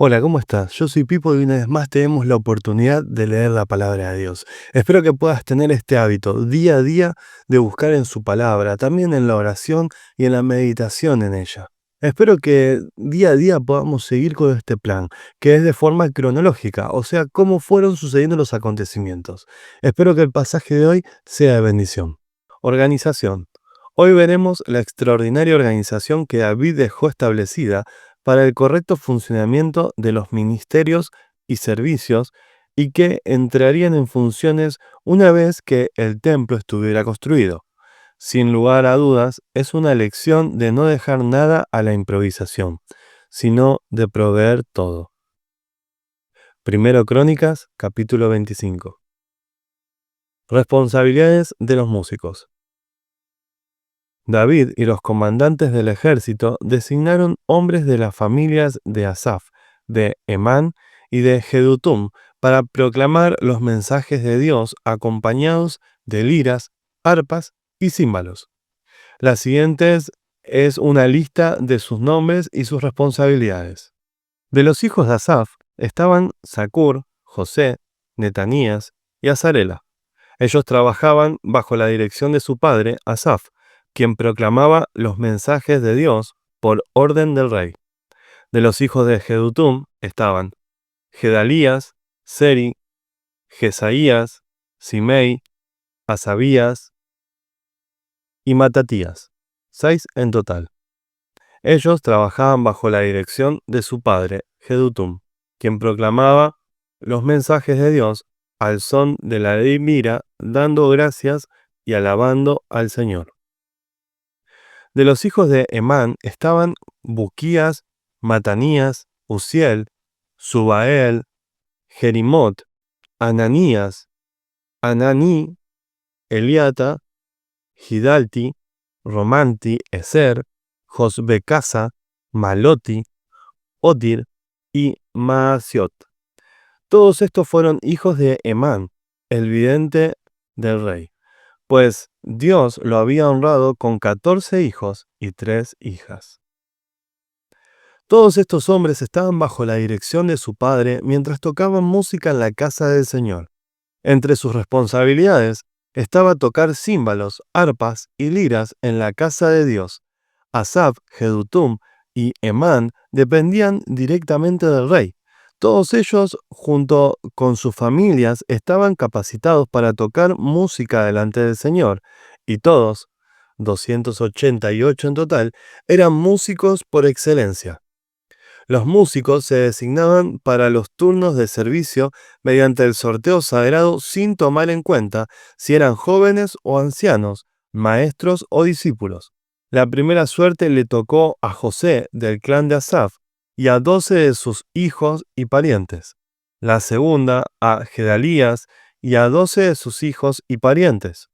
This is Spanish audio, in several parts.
Hola, ¿cómo estás? Yo soy Pipo y una vez más tenemos la oportunidad de leer la palabra de Dios. Espero que puedas tener este hábito día a día de buscar en su palabra, también en la oración y en la meditación en ella. Espero que día a día podamos seguir con este plan, que es de forma cronológica, o sea, cómo fueron sucediendo los acontecimientos. Espero que el pasaje de hoy sea de bendición. Organización. Hoy veremos la extraordinaria organización que David dejó establecida para el correcto funcionamiento de los ministerios y servicios y que entrarían en funciones una vez que el templo estuviera construido. Sin lugar a dudas, es una lección de no dejar nada a la improvisación, sino de proveer todo. Primero Crónicas, capítulo 25. Responsabilidades de los músicos. David y los comandantes del ejército designaron hombres de las familias de Asaf, de Emán y de Jedutum para proclamar los mensajes de Dios acompañados de liras, arpas y címbalos. La siguiente es una lista de sus nombres y sus responsabilidades. De los hijos de Asaf estaban Zacur, José, Netanías y Azarela. Ellos trabajaban bajo la dirección de su padre, Asaf, quien proclamaba los mensajes de Dios por orden del rey. De los hijos de Jedutum estaban Gedalías, Seri, Jesaías, Simei, Asabías y Matatías, 6 en total. Ellos trabajaban bajo la dirección de su padre, Jedutum, quien proclamaba los mensajes de Dios al son de la lira, dando gracias y alabando al Señor. De los hijos de Emán estaban Buquías, Matanías, Uziel, Subael, Jerimot, Ananías, Ananí, Eliata, Gidalti, Romanti, Eser, Josbecasa, Maloti, Odir y Maasiot. Todos estos fueron hijos de Emán, el vidente del rey, pues Dios lo había honrado con 14 hijos y 3 hijas. Todos estos hombres estaban bajo la dirección de su padre mientras tocaban música en la casa del Señor. Entre sus responsabilidades estaba tocar címbalos, arpas y liras en la casa de Dios. Asaf, Jedutum y Emán dependían directamente del rey. Todos ellos, junto con sus familias, estaban capacitados para tocar música delante del Señor, y todos, 288 en total, eran músicos por excelencia. Los músicos se designaban para los turnos de servicio mediante el sorteo sagrado sin tomar en cuenta si eran jóvenes o ancianos, maestros o discípulos. La primera suerte le tocó a José del clan de Asaf y a 12 de sus hijos y parientes. La segunda a Gedalías y a 12 de sus hijos y parientes.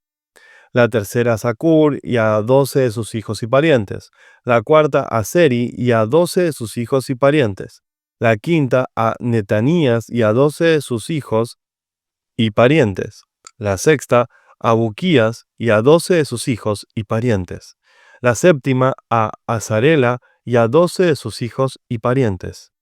La tercera a Zacur y a 12 de sus hijos y parientes. La cuarta a Seri y a 12 de sus hijos y parientes. La quinta a Netanías y a 12 de sus hijos y parientes. La sexta a Buquías y a 12 de sus hijos y parientes. La séptima a Azarela y a 12 de sus hijos y parientes.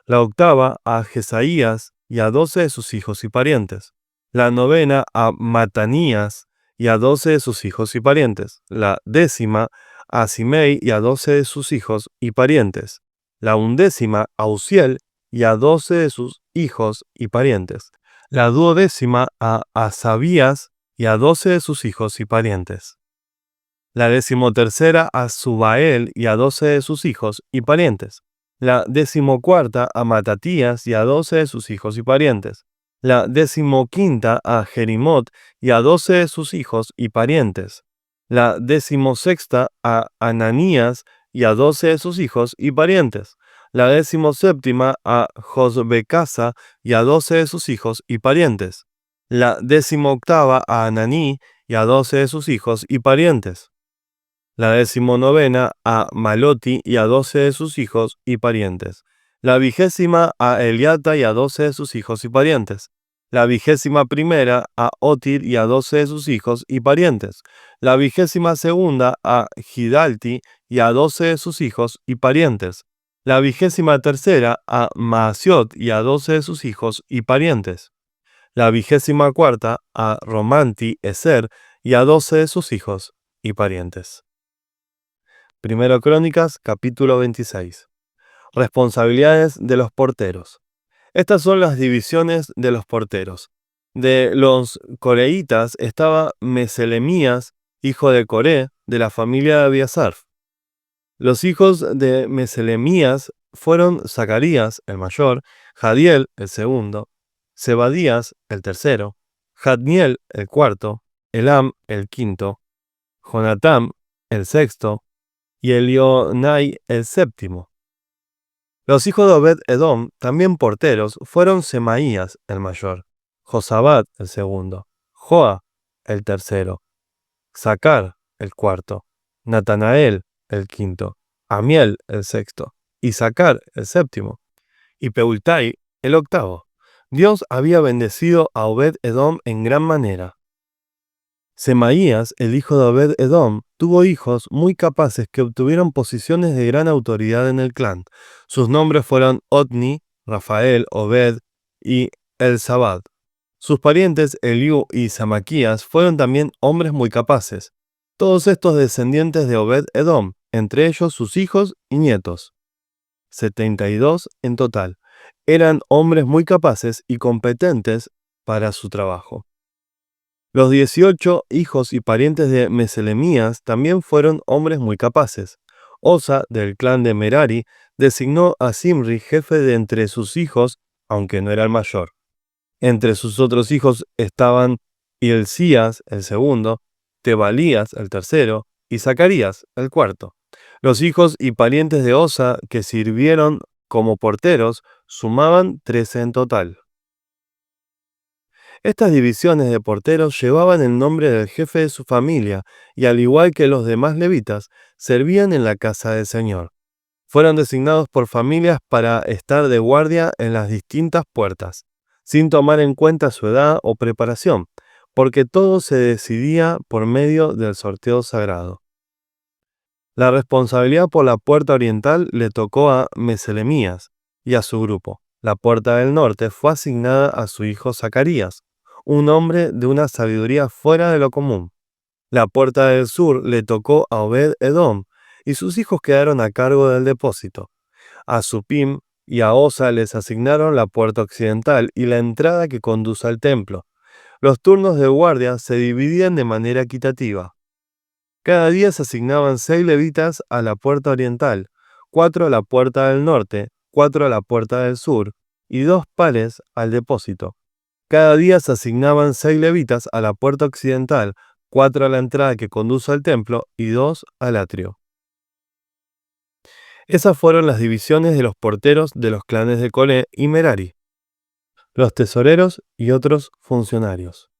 La octava a Jesaías y a 12 de sus hijos y parientes. La novena a Matanías y a 12 de sus hijos y parientes. La décima a Simei y a 12 de sus hijos y parientes. La undécima a Uziel y a 12 de sus hijos y parientes. La duodécima a Asabías y a 12 de sus hijos y parientes. La decimotercera a Subael y a 12 de sus hijos y parientes. La decimocuarta a Matatías y a 12 de sus hijos y parientes. La decimoquinta a Jerimot y a 12 de sus hijos y parientes. La decimosexta a Ananías y a 12 de sus hijos y parientes. La decimoséptima a Josbecasa y a 12 de sus hijos y parientes. La decimoctava a Ananí y a 12 de sus hijos y parientes. La decimonovena a Maloti y a 12 de sus hijos y parientes. La vigésima a Eliata y a 12 de sus hijos y parientes. La vigésima primera a Otir y a 12 de sus hijos y parientes. La vigésima segunda a Gidalti y a 12 de sus hijos y parientes. La 23ª a Maasiot y a 12 de sus hijos y parientes. La 24ª a Romanti Eser y a 12 de sus hijos y parientes. Primero Crónicas, capítulo 26. Responsabilidades de los porteros. Estas son las divisiones de los porteros. De los coreitas estaba Meselemías, hijo de Coré, de la familia de Abiasar. Los hijos de Meselemías fueron Zacarías, el mayor, Jadiel, el segundo, Zebadías, el tercero, Jadniel, el cuarto, Elam, el quinto, Jonatam, el sexto, y Elionai, el séptimo. Los hijos de Obed-Edom, también porteros, fueron Semaías, el mayor, Josabad, el segundo, Joa, el tercero, Zacar, el cuarto, Natanael, el quinto, Amiel, el sexto, Isacar, el séptimo, y Peultai, el octavo. Dios había bendecido a Obed-Edom en gran manera. Semaías, el hijo de Obed-Edom, tuvo hijos muy capaces que obtuvieron posiciones de gran autoridad en el clan. Sus nombres fueron Otni, Rafael, Obed y Elzabad. Sus parientes Eliú y Samaquías fueron también hombres muy capaces. Todos estos descendientes de Obed-Edom, entre ellos sus hijos y nietos. 72 en total. Eran hombres muy capaces y competentes para su trabajo. Los 18 hijos y parientes de Meselemías también fueron hombres muy capaces. Osa, del clan de Merari, designó a Zimri jefe de entre sus hijos, aunque no era el mayor. Entre sus otros hijos estaban Hilcías, el segundo, Tebalías, el tercero, y Zacarías, el cuarto. Los hijos y parientes de Osa que sirvieron como porteros sumaban 13 en total. Estas divisiones de porteros llevaban el nombre del jefe de su familia y, al igual que los demás levitas, servían en la casa del Señor. Fueron designados por familias para estar de guardia en las distintas puertas, sin tomar en cuenta su edad o preparación, porque todo se decidía por medio del sorteo sagrado. La responsabilidad por la puerta oriental le tocó a Meselemías y a su grupo. La puerta del norte fue asignada a su hijo Zacarías, un hombre de una sabiduría fuera de lo común. La puerta del sur le tocó a Obed-Edom, y sus hijos quedaron a cargo del depósito. A Supim y a Osa les asignaron la puerta occidental y la entrada que conduce al templo. Los turnos de guardia se dividían de manera equitativa. Cada día se asignaban 6 levitas a la puerta oriental, 4 a la puerta del norte, 4 a la puerta del sur, y 2 pares al depósito. Cada día se asignaban 6 levitas a la puerta occidental, 4 a la entrada que conduce al templo y 2 al atrio. Esas fueron las divisiones de los porteros de los clanes de Coré y Merari, los tesoreros y otros funcionarios.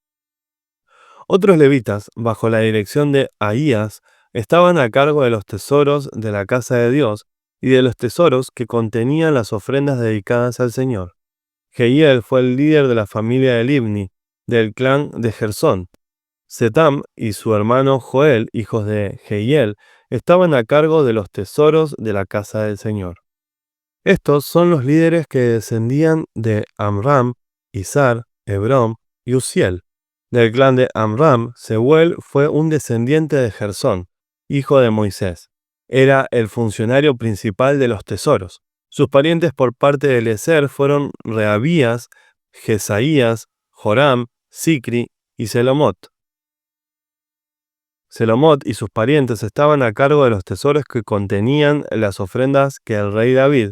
Otros levitas, bajo la dirección de Ahías, estaban a cargo de los tesoros de la casa de Dios y de los tesoros que contenían las ofrendas dedicadas al Señor. Jehiel fue el líder de la familia de Libni, del clan de Gersón. Setam y su hermano Joel, hijos de Jehiel, estaban a cargo de los tesoros de la casa del Señor. Estos son los líderes que descendían de Amram, Izar, Hebrón y Uziel. Del clan de Amram, Seuel fue un descendiente de Gersón, hijo de Moisés. Era el funcionario principal de los tesoros. Sus parientes por parte de Eliezer fueron Rehabías, Jesaías, Joram, Sicri y Selomot. Selomot y sus parientes estaban a cargo de los tesoros que contenían las ofrendas que el rey David,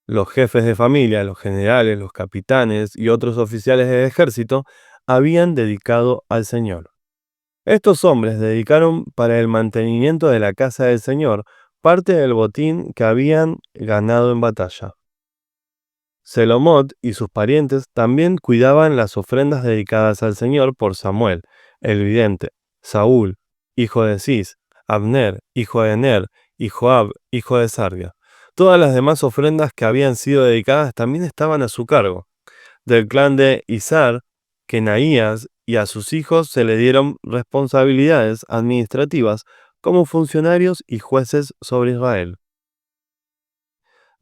los jefes de familia, los generales, los capitanes y otros oficiales del ejército habían dedicado al Señor. Estos hombres dedicaron para el mantenimiento de la casa del Señor parte del botín que habían ganado en batalla. Selomot y sus parientes también cuidaban las ofrendas dedicadas al Señor por Samuel, el vidente, Saúl, hijo de Cis, Abner, hijo de Ner, y Joab, hijo de Sarvia. Todas las demás ofrendas que habían sido dedicadas también estaban a su cargo. Del clan de Izar, Kenaías y a sus hijos se le dieron responsabilidades administrativas como funcionarios y jueces sobre Israel.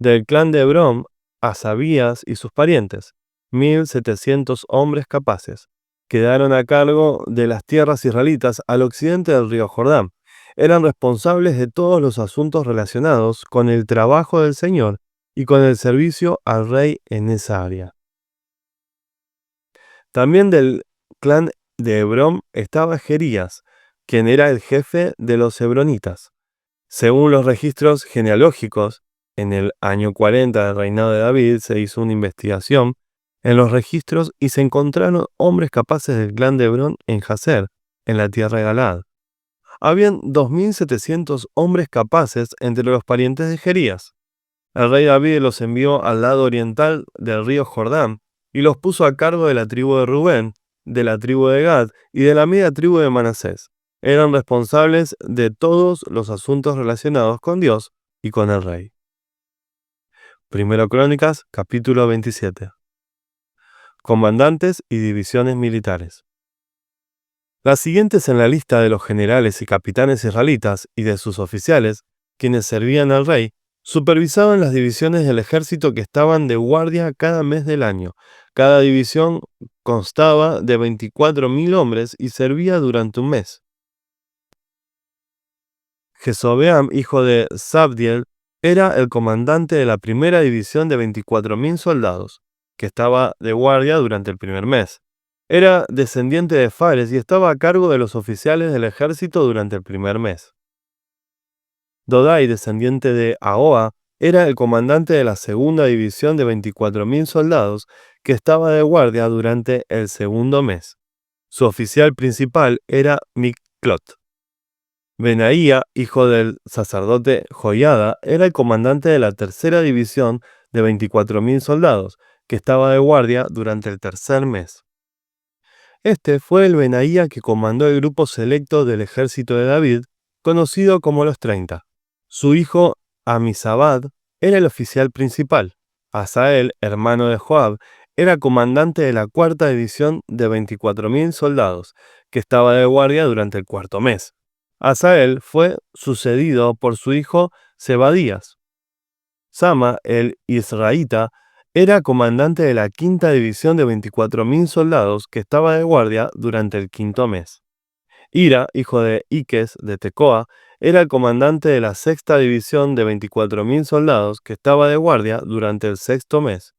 Del clan de Hebrón, Asabías y sus parientes, 1.700 hombres capaces, quedaron a cargo de las tierras israelitas al occidente del río Jordán. Eran responsables de todos los asuntos relacionados con el trabajo del Señor y con el servicio al rey en esa área. También del clan de Hebrón estaba Jerías, quien era el jefe de los hebronitas. Según los registros genealógicos, en el año 40 del reinado de David se hizo una investigación en los registros y se encontraron hombres capaces del clan de Hebrón en Jazer, en la tierra de Galaad. Habían 2.700 hombres capaces entre los parientes de Jerías. El rey David los envió al lado oriental del río Jordán y los puso a cargo de la tribu de Rubén, de la tribu de Gad y de la media tribu de Manasés. Eran responsables de todos los asuntos relacionados con Dios y con el rey. Primero Crónicas, capítulo 27. Comandantes y divisiones militares. Las siguientes en la lista de los generales y capitanes israelitas y de sus oficiales, quienes servían al rey, supervisaban las divisiones del ejército que estaban de guardia cada mes del año. Cada división constaba de 24.000 hombres y servía durante un mes. Jesobeam, hijo de Zabdiel, era el comandante de la primera división de 24.000 soldados, que estaba de guardia durante el primer mes. Era descendiente de Fares y estaba a cargo de los oficiales del ejército durante el primer mes. Dodai, descendiente de Ahoa, era el comandante de la segunda división de 24.000 soldados, que estaba de guardia durante el segundo mes. Su oficial principal era Miklot. Benaía, hijo del sacerdote Joiada, era el comandante de la tercera división de 24.000 soldados, que estaba de guardia durante el tercer mes. Este fue el Benaía que comandó el grupo selecto del ejército de David, conocido como los 30. Su hijo Amizabad era el oficial principal. Asael, hermano de Joab, era comandante de la cuarta división de 24.000 soldados, que estaba de guardia durante el cuarto mes. Asael fue sucedido por su hijo Zebadías. Sama, el israelita, era comandante de la quinta división de 24.000 soldados que estaba de guardia durante el quinto mes. Ira, hijo de Iques de Tecoa, era el comandante de la sexta división de 24.000 soldados que estaba de guardia durante el sexto mes.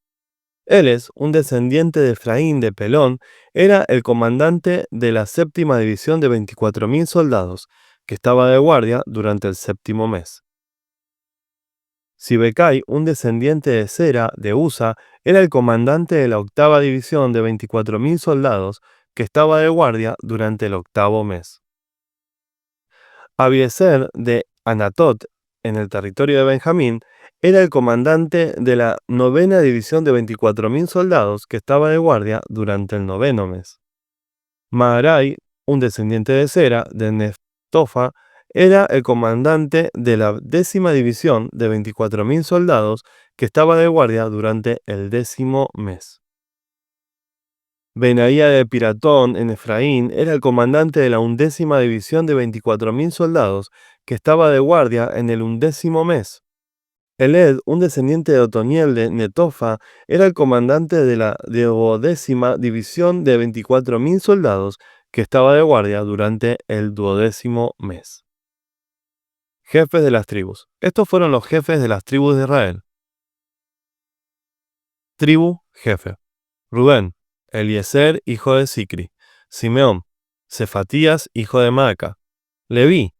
Eles, un descendiente de Efraín de Pelón, era el comandante de la séptima división de 24.000 soldados que estaba de guardia durante el séptimo mes. Sibecai, un descendiente de Sera de Usa, era el comandante de la octava división de 24.000 soldados que estaba de guardia durante el octavo mes. Abiezer de Anatot, en el territorio de Benjamín, era el comandante de la novena división de 24.000 soldados que estaba de guardia durante el noveno mes. Maarai, un descendiente de Sera de Neftofa, era el comandante de la décima división de 24.000 soldados que estaba de guardia durante el décimo mes. Benaía de Piratón, en Efraín, era el comandante de la undécima división de 24.000 soldados que estaba de guardia en el undécimo mes. Eled, un descendiente de Otoniel de Netofa, era el comandante de la duodécima división de 24.000 soldados que estaba de guardia durante el duodécimo mes. Jefes de las tribus. Estos fueron los jefes de las tribus de Israel. Tribu, jefe. Rubén, Eliezer, hijo de Sicri. Simeón, Cefatías, hijo de Maaca. Leví,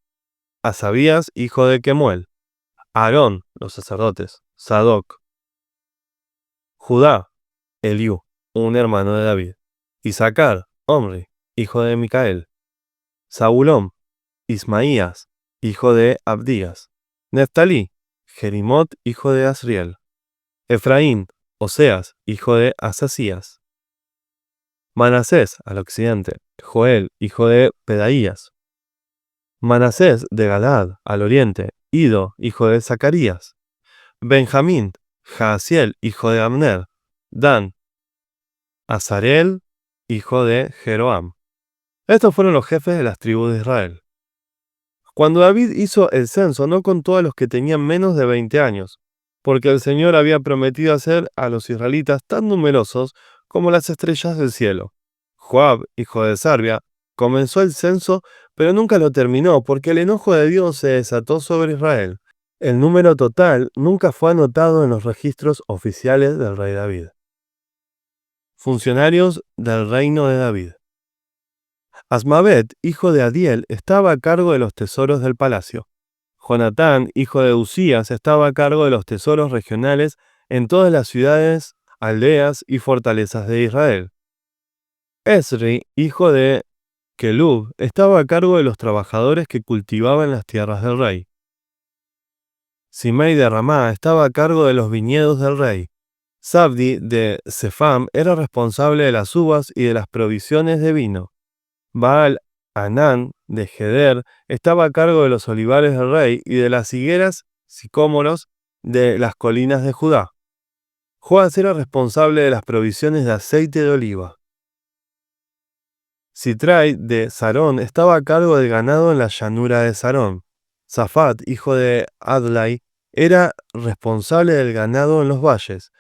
Asabías, hijo de Kemuel. Aarón, los sacerdotes. Sadoc. Judá, Eliú, un hermano de David. Isaacar, Omri, hijo de Micael. Zabulón, Ismaías, hijo de Abdías. Neftalí, Jerimot, hijo de Asriel. Efraín, Oseas, hijo de Asasías. Manasés, al occidente, Joel, hijo de Pedaías. Manasés de Galaad, al oriente, Ido, hijo de Zacarías. Benjamín, Jaasiel, hijo de Abner. Dan, Azarel, hijo de Jeroam. Estos fueron los jefes de las tribus de Israel. Cuando David hizo el censo, no contó a los que tenían menos de 20 años. porque el Señor había prometido hacer a los israelitas tan numerosos como las estrellas del cielo. Joab, hijo de Sarvia, comenzó el censo, pero nunca lo terminó, porque el enojo de Dios se desató sobre Israel. El número total nunca fue anotado en los registros oficiales del rey David. Funcionarios del reino de David. Asmavet, hijo de Adiel, estaba a cargo de los tesoros del palacio. Jonatán, hijo de Usías, estaba a cargo de los tesoros regionales en todas las ciudades, aldeas y fortalezas de Israel. Esri, hijo de Kelub, estaba a cargo de los trabajadores que cultivaban las tierras del rey. Simei de Ramá estaba a cargo de los viñedos del rey. Zabdi de Sefam era responsable de las uvas y de las provisiones de vino. Baal Anán de Geder estaba a cargo de los olivares del rey y de las higueras sicómoros de las colinas de Judá. Joas era responsable de las provisiones de aceite de oliva. Sitrai de Sarón estaba a cargo del ganado en la llanura de Sarón. Safat, hijo de Adlai, era responsable del ganado en los valles.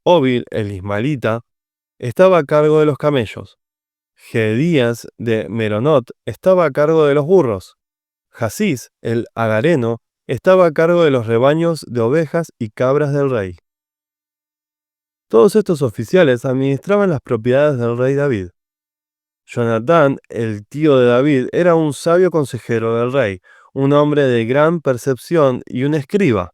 Obil, el ismaelita, estaba a cargo de los camellos. Gedías de Meronot estaba a cargo de los burros. Jasís, el agareno, estaba a cargo de los rebaños de ovejas y cabras del rey. Todos estos oficiales administraban las propiedades del rey David. Jonatán, el tío de David, era un sabio consejero del rey, un hombre de gran percepción y un escriba.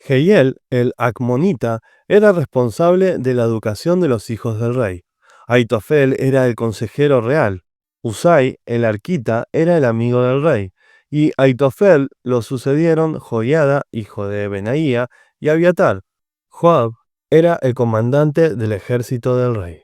Jehiel, el acmonita, era responsable de la educación de los hijos del rey. Aitofel era el consejero real. Usai, el arquita, era el amigo del rey. Y Aitofel lo sucedieron Joiada, hijo de Benaía, y Abiatar. Joab era el comandante del ejército del rey.